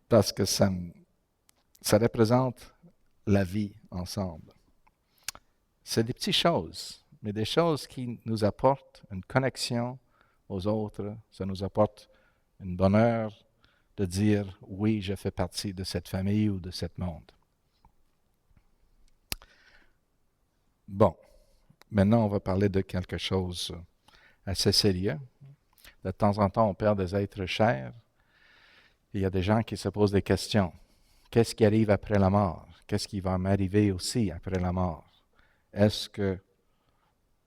Parce que ça représente la vie ensemble. C'est des petites choses, mais des choses qui nous apportent une connexion aux autres. Ça nous apporte un bonheur de dire, oui, je fais partie de cette famille ou de ce monde. Bon, maintenant on va parler de quelque chose assez sérieux. De temps en temps, on perd des êtres chers. Il y a des gens qui se posent des questions. Qu'est-ce qui arrive après la mort? Qu'est-ce qui va m'arriver aussi après la mort? Est-ce que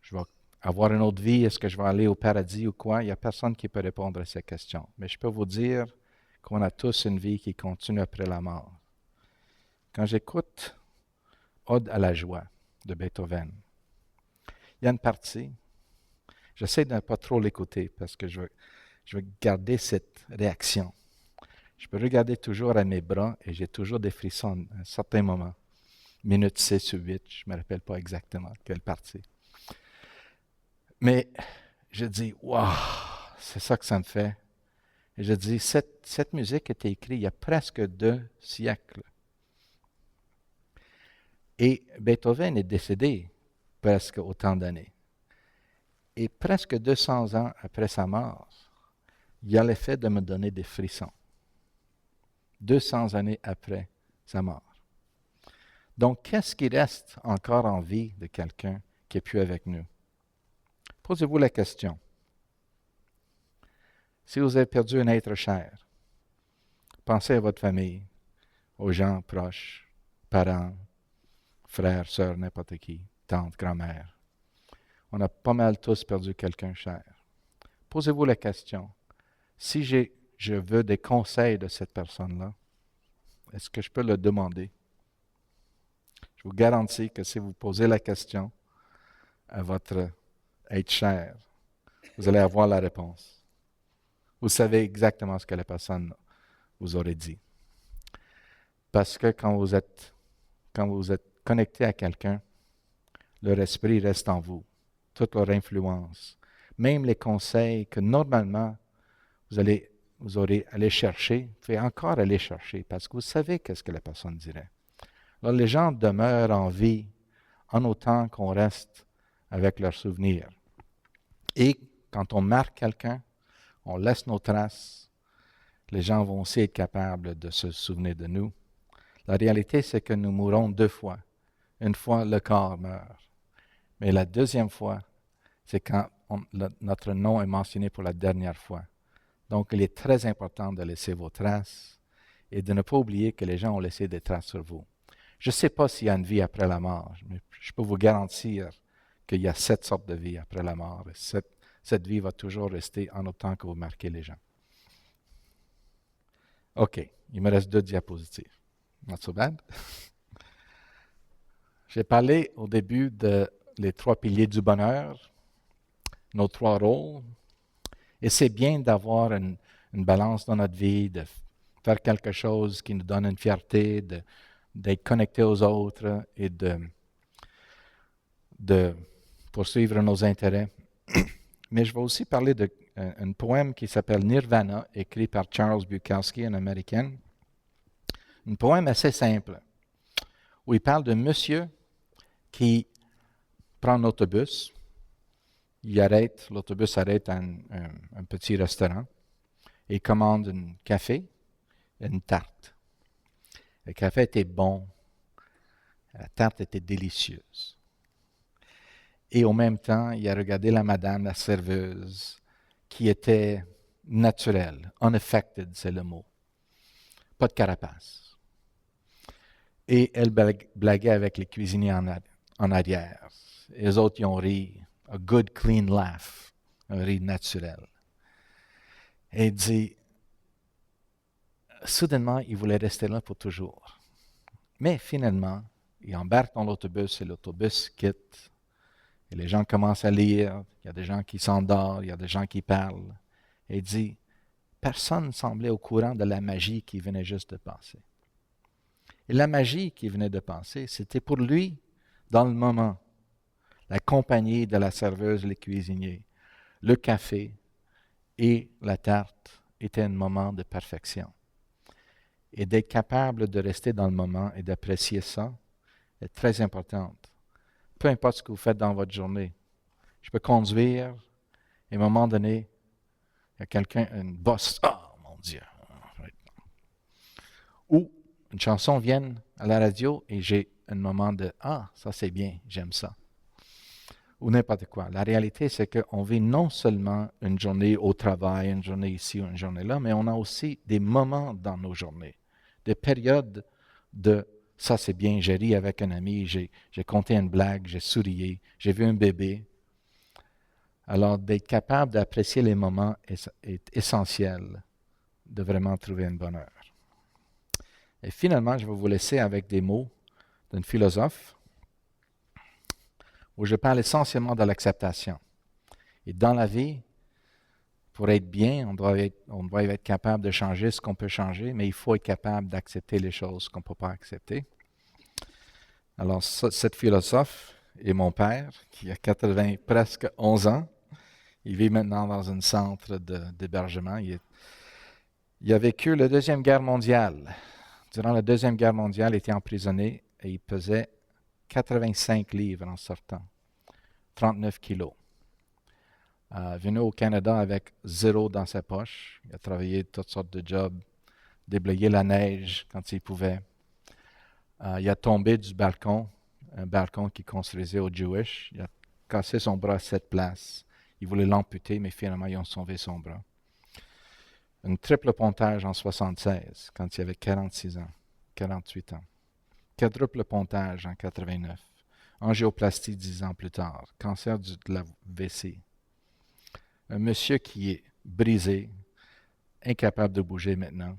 je vais avoir une autre vie? Est-ce que je vais aller au paradis ou quoi? Il n'y a personne qui peut répondre à ces questions. Mais je peux vous dire qu'on a tous une vie qui continue après la mort. Quand j'écoute Ode à la joie de Beethoven, il y a une partie, j'essaie de ne pas trop l'écouter parce que je veux garder cette réaction. Je peux regarder toujours à mes bras et j'ai toujours des frissons à un certain moment. Minute 6 ou 8, je ne me rappelle pas exactement quelle partie. Mais je dis, waouh, c'est ça que ça me fait. Et je dis, cette musique a été écrite il y a presque 2 siècles. Et Beethoven est décédé presque autant d'années. Et presque 200 ans après sa mort, il a l'effet de me donner des frissons. 200 années après sa mort. Donc, qu'est-ce qui reste encore en vie de quelqu'un qui est plus avec nous? Posez-vous la question. Si vous avez perdu un être cher, pensez à votre famille, aux gens proches, parents, frères, sœurs, n'importe qui, tantes, grand-mère. On a pas mal tous perdu quelqu'un cher. Posez-vous la question. Si je veux des conseils de cette personne-là, est-ce que je peux le demander? Je vous garantis que si vous posez la question à votre être cher, vous allez avoir la réponse. Vous savez exactement ce que la personne vous aurait dit. Parce que quand vous êtes connecté à quelqu'un, leur esprit reste en vous, toute leur influence. Même les conseils que normalement vous aurez allé chercher, vous pouvez encore aller chercher parce que vous savez qu'est-ce que la personne dirait. Alors les gens demeurent en vie en autant qu'on reste avec leurs souvenirs. Et quand on marque quelqu'un, on laisse nos traces, les gens vont aussi être capables de se souvenir de nous. La réalité, c'est que nous mourrons 2 fois. Une fois, le corps meurt. Mais la deuxième fois, c'est quand notre nom est mentionné pour la dernière fois. Donc, il est très important de laisser vos traces et de ne pas oublier que les gens ont laissé des traces sur vous. Je ne sais pas s'il y a une vie après la mort, mais je peux vous garantir qu'il y a 7 sortes de vie après la mort. Et cette vie va toujours rester en autant que vous marquez les gens. OK, il me reste 2 diapositives. Not so bad. J'ai parlé au début les 3 piliers du bonheur, nos 3 rôles. Et c'est bien d'avoir une balance dans notre vie, de faire quelque chose qui nous donne une fierté, d'être connecté aux autres et de poursuivre nos intérêts. Mais je vais aussi parler d'un poème qui s'appelle Nirvana, écrit par Charles Bukowski, un Américain. Un poème assez simple, où il parle d'un monsieur qui prend un autobus. L'autobus arrête à un petit restaurant et commande un café et une tarte. Le café était bon, la tarte était délicieuse. Et en même temps, il a regardé la madame, la serveuse, qui était naturelle, unaffected, c'est le mot. Pas de carapace. Et elle blaguait avec les cuisiniers en arrière. Et les autres, ils ont ri. A good, clean laugh. Un rire naturel. Et il dit, soudainement, il voulait rester là pour toujours. Mais finalement, il embarque dans l'autobus et l'autobus quitte. Et les gens commencent à lire. Il y a des gens qui s'endorment, il y a des gens qui parlent. Et il dit, personne ne semblait au courant de la magie qui venait juste de passer. Et la magie qui venait de passer, c'était pour lui, dans le moment, la compagnie de la serveuse, les cuisiniers, le café et la tarte étaient un moment de perfection. Et d'être capable de rester dans le moment et d'apprécier ça est très important peu importe ce que vous faites dans votre journée. Je peux conduire, et à un moment donné, il y a quelqu'un, une bosse. Ah, mon Dieu! Ou une chanson vient à la radio et j'ai un moment de ah, ça c'est bien, j'aime ça. Ou n'importe quoi. La réalité, c'est qu'on vit non seulement une journée au travail, une journée ici ou une journée là, mais on a aussi des moments dans nos journées, des périodes de ça c'est bien, j'ai ri avec un ami, j'ai conté une blague, j'ai sourié, j'ai vu un bébé. Alors, d'être capable d'apprécier les moments est essentiel de vraiment trouver un bonheur. Et finalement, je vais vous laisser avec des mots d'un philosophe où je parle essentiellement de l'acceptation. Et dans la vie, pour être bien, on doit être capable de changer ce qu'on peut changer, mais il faut être capable d'accepter les choses qu'on ne peut pas accepter. Alors, cette philosophe est mon père, qui a presque 11 ans. Il vit maintenant dans un centre d'hébergement. Il a vécu la Deuxième Guerre mondiale. Durant la Deuxième Guerre mondiale, il était emprisonné et il pesait 85 livres en sortant, 39 kilos. Venu au Canada avec 0 dans sa poche. Il a travaillé toutes sortes de jobs, déblayer la neige quand il pouvait. Il a tombé du balcon, un balcon qu'il construisait au Jewish. Il a cassé son bras à 7 places. Il voulait l'amputer, mais finalement, ils ont sauvé son bras. Un triple pontage en 1976, quand il avait 46 ans, 48 ans. Quadruple pontage en 89. Angioplastie 10 ans plus tard. Cancer de la vessie. Un monsieur qui est brisé, incapable de bouger maintenant.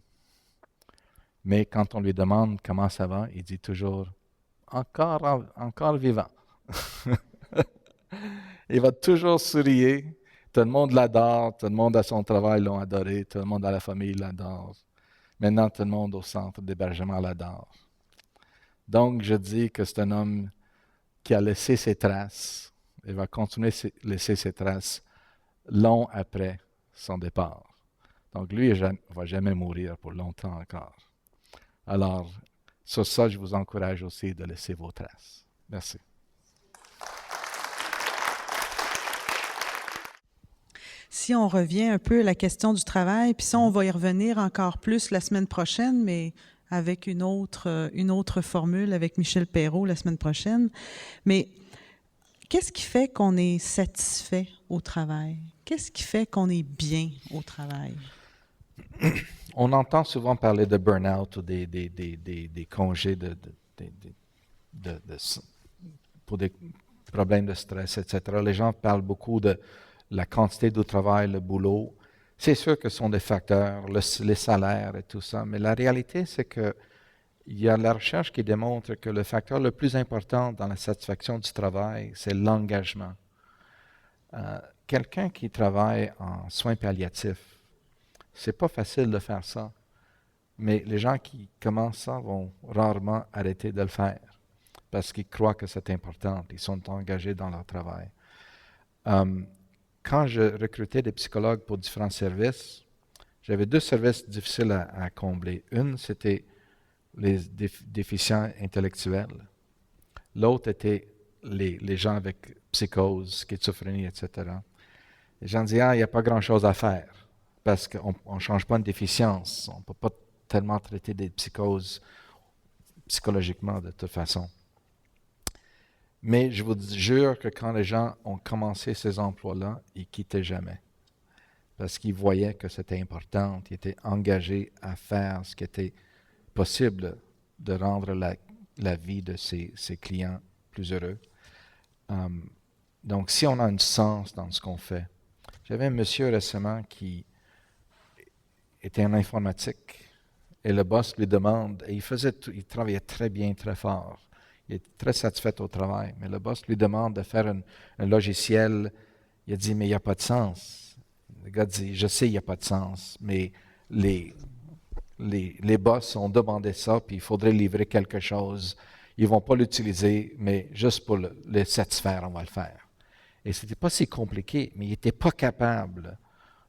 Mais quand on lui demande comment ça va, il dit toujours « encore vivant ». Il va toujours sourire. Tout le monde l'adore, tout le monde à son travail l'ont adoré, tout le monde à la famille l'adore. Maintenant, tout le monde au centre d'hébergement l'adore. Donc, je dis que c'est un homme qui a laissé ses traces et va continuer à laisser ses traces long après son départ. Donc, lui, il ne va jamais mourir pour longtemps encore. Alors, sur ça, je vous encourage aussi de laisser vos traces. Merci. Si on revient un peu à la question du travail, puis ça, on va y revenir encore plus la semaine prochaine, mais avec une autre formule avec Michel Perrault la semaine prochaine. Mais qu'est-ce qui fait qu'on est satisfait au travail? Qu'est-ce qui fait qu'on est bien au travail? On entend souvent parler de burn-out ou des congés pour des problèmes de stress, etc. Les gens parlent beaucoup de la quantité du travail, le boulot. C'est sûr que ce sont des facteurs, les salaires et tout ça, mais la réalité, c'est qu'il y a la recherche qui démontre que le facteur le plus important dans la satisfaction du travail, c'est l'engagement. Quelqu'un qui travaille en soins palliatifs, c'est pas facile de faire ça, mais les gens qui commencent ça vont rarement arrêter de le faire parce qu'ils croient que c'est important, ils sont engagés dans leur travail. Quand je recrutais des psychologues pour différents services, j'avais 2 services difficiles à combler. Une, c'était les déficients intellectuels. L'autre était les gens avec psychose, schizophrénie, etc. Les gens disaient, il n'y a pas grand-chose à faire parce qu'on ne change pas une déficience. On ne peut pas tellement traiter des psychoses psychologiquement de toute façon. Mais je vous jure que quand les gens ont commencé ces emplois-là, ils ne quittaient jamais. Parce qu'ils voyaient que c'était important, ils étaient engagés à faire ce qui était possible de rendre la vie de ces clients plus heureux. Donc, si on a un sens dans ce qu'on fait. J'avais un monsieur récemment qui était en informatique et le boss lui demande, et il travaillait très bien, très fort. Il est très satisfait au travail, mais le boss lui demande de faire un logiciel. Il a dit, mais il n'y a pas de sens. Le gars dit, je sais, il n'y a pas de sens, mais les boss ont demandé ça, puis il faudrait livrer quelque chose. Ils ne vont pas l'utiliser, mais juste pour les satisfaire, on va le faire. Et ce n'était pas si compliqué, mais il n'était pas capable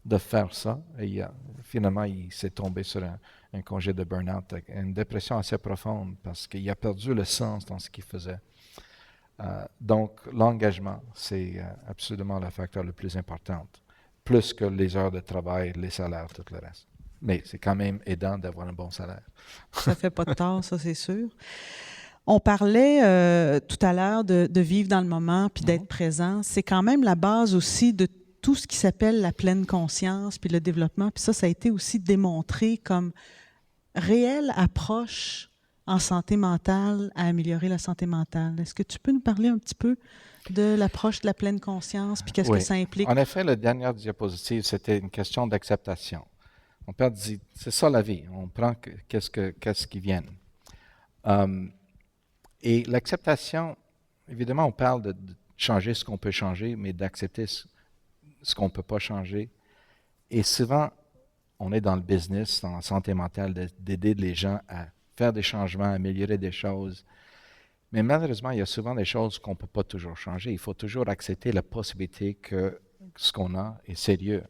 de faire ça. Et finalement, il s'est tombé sur un congé de burn-out, une dépression assez profonde parce qu'il a perdu le sens dans ce qu'il faisait. Donc, l'engagement, c'est absolument le facteur le plus important, plus que les heures de travail, les salaires, tout le reste. Mais c'est quand même aidant d'avoir un bon salaire. Ça fait pas de tort, ça, c'est sûr. On parlait tout à l'heure de vivre dans le moment puis d'être présent. C'est quand même la base aussi de tout ce qui s'appelle la pleine conscience puis le développement. Puis ça a été aussi démontré comme réelle approche en santé mentale à améliorer la santé mentale. Est-ce que tu peux nous parler un petit peu de l'approche de la pleine conscience puis qu'est-ce que ça implique? En effet, la dernière diapositive, c'était une question d'acceptation. Mon père dit, c'est ça la vie, on prend qu'est-ce qui vient. Et l'acceptation, évidemment, on parle de changer ce qu'on peut changer, mais d'accepter ce qu'on ne peut pas changer. Et souvent, on est dans le business, dans la santé mentale, d'aider les gens à faire des changements, à améliorer des choses. Mais malheureusement, il y a souvent des choses qu'on ne peut pas toujours changer. Il faut toujours accepter la possibilité que ce qu'on a est sérieux.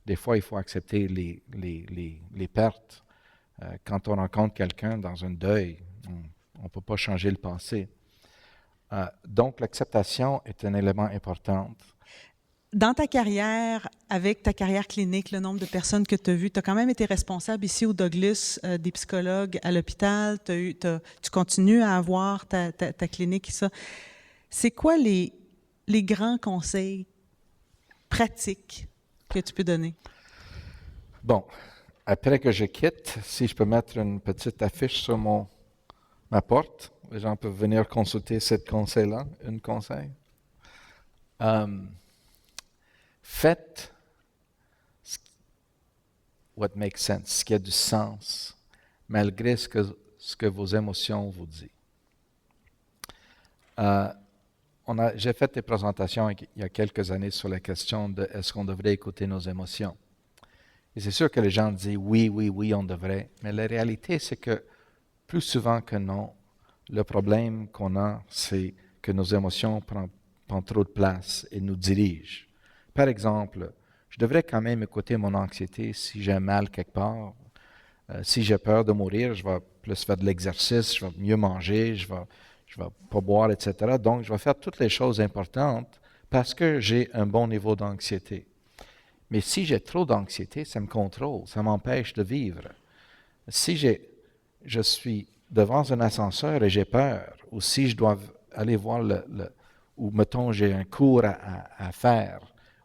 Des fois, il faut accepter les pertes. Quand on rencontre quelqu'un dans un deuil, on ne peut pas changer le passé. Donc, l'acceptation est un élément important. Dans ta carrière, avec ta carrière clinique, le nombre de personnes que tu as vues, tu as quand même été responsable ici au Douglas des psychologues à l'hôpital. Tu continues à avoir ta clinique et ça. C'est quoi les grands conseils pratiques que tu peux donner? Bon, après que je quitte, si je peux mettre une petite affiche sur ma porte, les gens peuvent venir consulter ce conseil-là, un conseil. Faites what makes sense, ce qui a du sens, malgré ce que vos émotions vous disent. J'ai fait des présentations il y a quelques années sur la question de est-ce qu'on devrait écouter nos émotions. Et c'est sûr que les gens disent oui, on devrait, mais la réalité, c'est que plus souvent que non, le problème qu'on a, c'est que nos émotions prennent trop de place et nous dirigent. Par exemple, je devrais quand même écouter mon anxiété si j'ai mal quelque part. Si j'ai peur de mourir, je vais plus faire de l'exercice, je vais mieux manger, je vais pas boire, etc. Donc, je vais faire toutes les choses importantes parce que j'ai un bon niveau d'anxiété. Mais si j'ai trop d'anxiété, ça me contrôle, ça m'empêche de vivre. Si je suis devant un ascenseur et j'ai peur, ou si je dois aller voir ou mettons j'ai un cours à faire,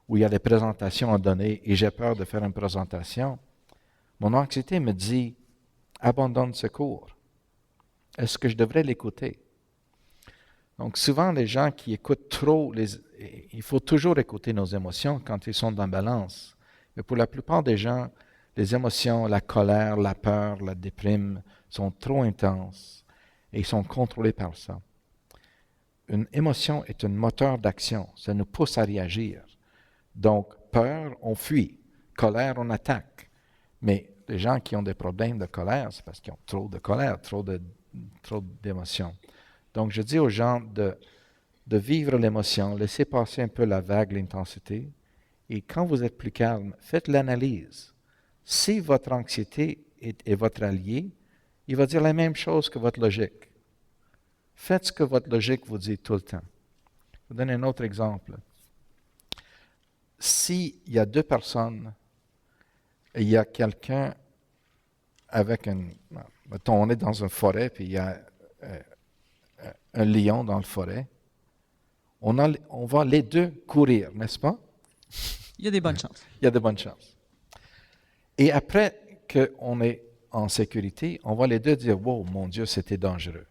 où il y a des présentations à donner et j'ai peur de faire une présentation, mon anxiété me dit « abandonne ce cours ». Est-ce que je devrais l'écouter? Donc souvent, les gens qui écoutent trop, il faut toujours écouter nos émotions quand ils sont dans balance. Mais pour la plupart des gens, les émotions, la colère, la peur, la déprime sont trop intenses et ils sont contrôlés par ça. Une émotion est un moteur d'action, ça nous pousse à réagir. Donc, peur, on fuit. Colère, on attaque. Mais les gens qui ont des problèmes de colère, c'est parce qu'ils ont trop de colère, trop d'émotions. Donc, je dis aux gens de vivre l'émotion, laissez passer un peu la vague, l'intensité. Et quand vous êtes plus calme, faites l'analyse. Si votre anxiété est votre allié, il va dire la même chose que votre logique. Faites ce que votre logique vous dit tout le temps. Je vous donne un autre exemple. S'il y a deux personnes, et il y a quelqu'un avec mettons, on est dans une forêt, puis il y a un lion dans la forêt, on va les deux courir, n'est-ce pas? Il y a des bonnes chances. Il y a de bonnes chances. Et après qu'on est en sécurité, on va les deux dire « Wow, mon Dieu, c'était dangereux. »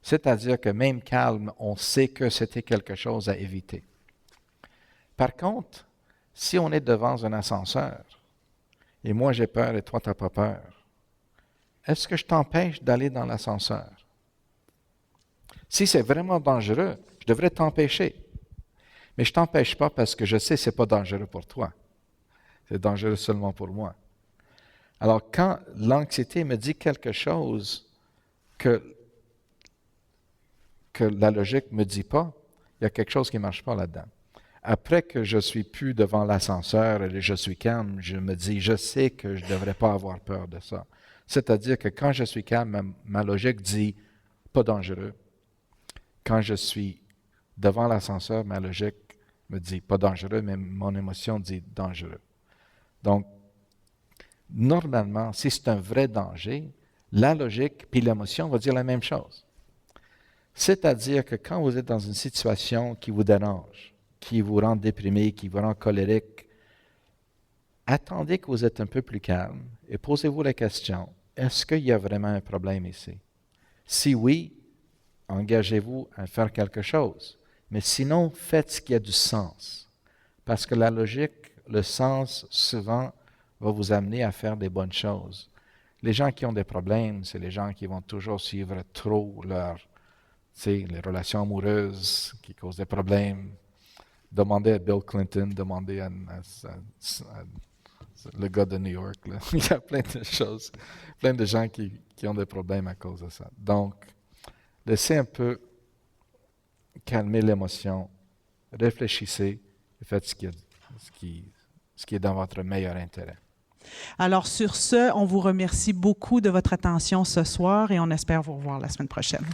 C'est-à-dire que même calme, on sait que c'était quelque chose à éviter. Par contre, si on est devant un ascenseur, et moi j'ai peur et toi tu n'as pas peur, est-ce que je t'empêche d'aller dans l'ascenseur? Si c'est vraiment dangereux, je devrais t'empêcher. Mais je ne t'empêche pas parce que je sais que ce n'est pas dangereux pour toi. C'est dangereux seulement pour moi. Alors, quand l'anxiété me dit quelque chose que la logique ne me dit pas, il y a quelque chose qui ne marche pas là-dedans. Après que je ne suis plus devant l'ascenseur et je suis calme, je me dis, je sais que je ne devrais pas avoir peur de ça. C'est-à-dire que quand je suis calme, ma logique dit, pas dangereux. quand je suis devant l'ascenseur, ma logique me dit pas dangereux, mais mon émotion dit dangereux. Donc, normalement, si c'est un vrai danger, la logique puis l'émotion vont dire la même chose. C'est-à-dire que quand vous êtes dans une situation qui vous dérange, qui vous rend déprimé, qui vous rend colérique, attendez que vous êtes un peu plus calme et posez-vous la question, est-ce qu'il y a vraiment un problème ici? Si oui, engagez-vous à faire quelque chose. Mais sinon, faites ce qui a du sens. Parce que la logique, le sens, souvent, va vous amener à faire des bonnes choses. Les gens qui ont des problèmes, c'est les gens qui vont toujours suivre trop les relations amoureuses qui causent des problèmes. Demandez à Bill Clinton, demandez à le gars de New York. Là. Il y a plein de choses, plein de gens qui ont des problèmes à cause de ça. Donc, laissez un peu calmer l'émotion, réfléchissez et faites ce qui est dans votre meilleur intérêt. Alors, sur ce, on vous remercie beaucoup de votre attention ce soir et on espère vous revoir la semaine prochaine.